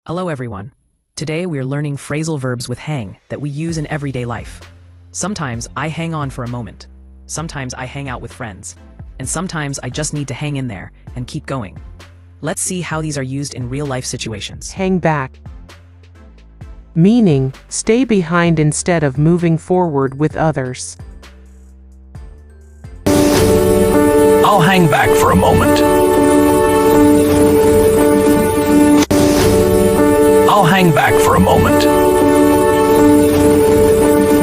Hello everyone. Today we're learning phrasal verbs with hang that we use in everyday life. Sometimes I hang on for a moment. Sometimes I hang out with friends. And sometimes I just need to hang in there and keep going. Let's see how these are used in real-life situations. Hang back. Meaning, stay behind instead of moving forward with others. I'll hang back for a moment. I'll hang back for a moment.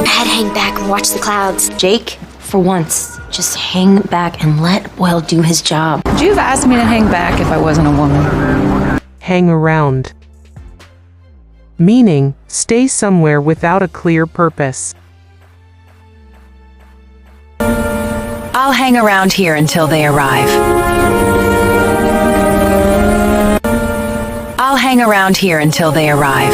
I'd hang back and watch the clouds. Jake, for once, just hang back and let Boyle do his job. Would you have asked me to hang back if I wasn't a woman? Hang around. Meaning, stay somewhere without a clear purpose. I'll hang around here until they arrive. I'll hang around here until they arrive.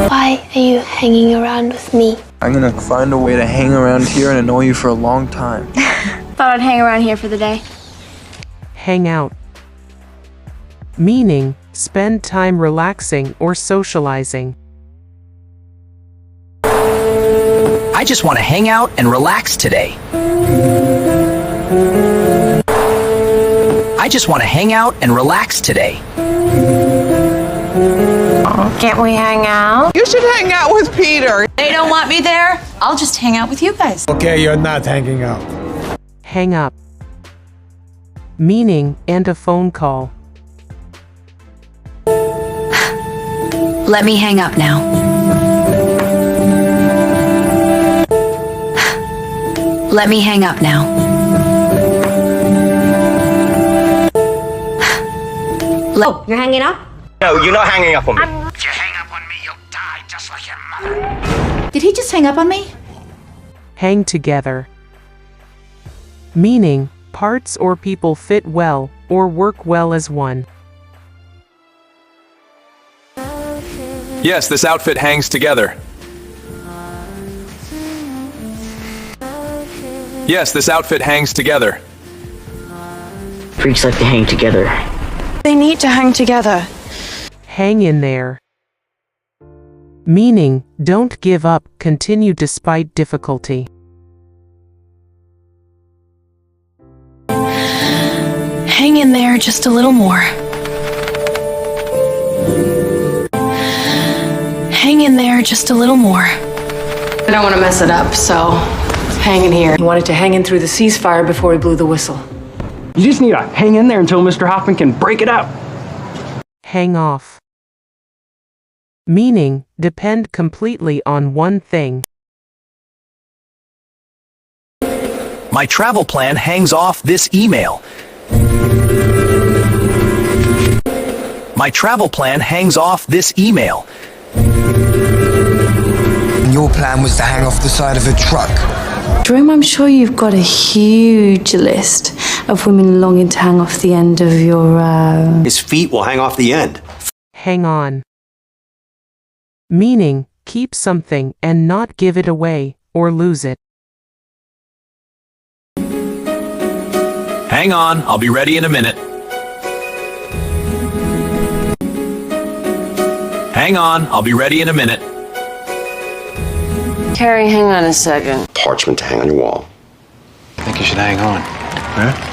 Why are you hanging around with me? I'm gonna find a way to hang around here and annoy you for a long time. Thought I'd hang around here for the day. Hang out. Meaning, spend time relaxing or socializing. I just want to hang out and relax today. I just want to hang out and relax today. Can't we hang out? You should hang out with Peter. They don't want me there. I'll just hang out with you guys. Okay, you're not hanging out. Hang up. Meaning, end a phone call. Let me hang up now. Let me hang up now. Oh, you're hanging up? No, you're not hanging up on me. If you hang up on me, you'll die just like your mother. Did he just hang up on me? Hang together. Meaning, parts or people fit well, or work well as one. Yes, this outfit hangs together. Yes, this outfit hangs together. Freaks like to hang together. They need to hang together. Hang in there. Meaning, don't give up, continue despite difficulty. Hang in there just a little more. Hang in there just a little more. I don't want to mess it up, so hang in here. He wanted to hang in through the ceasefire before he blew the whistle. You just need to hang in there until Mr. Hoffman can break it out. Hang off. Meaning, depend completely on one thing. My travel plan hangs off this email. My travel plan hangs off this email. Your plan was to hang off the side of a truck. Jerome, I'm sure you've got a huge list of women longing to hang off the end of your, His feet will hang off the end. Hang on. Meaning, keep something and not give it away, or lose it. Hang on, I'll be ready in a minute. Hang on, I'll be ready in a minute. Carrie, hang on a second. Parchment to hang on your wall. I think you should hang on. Huh?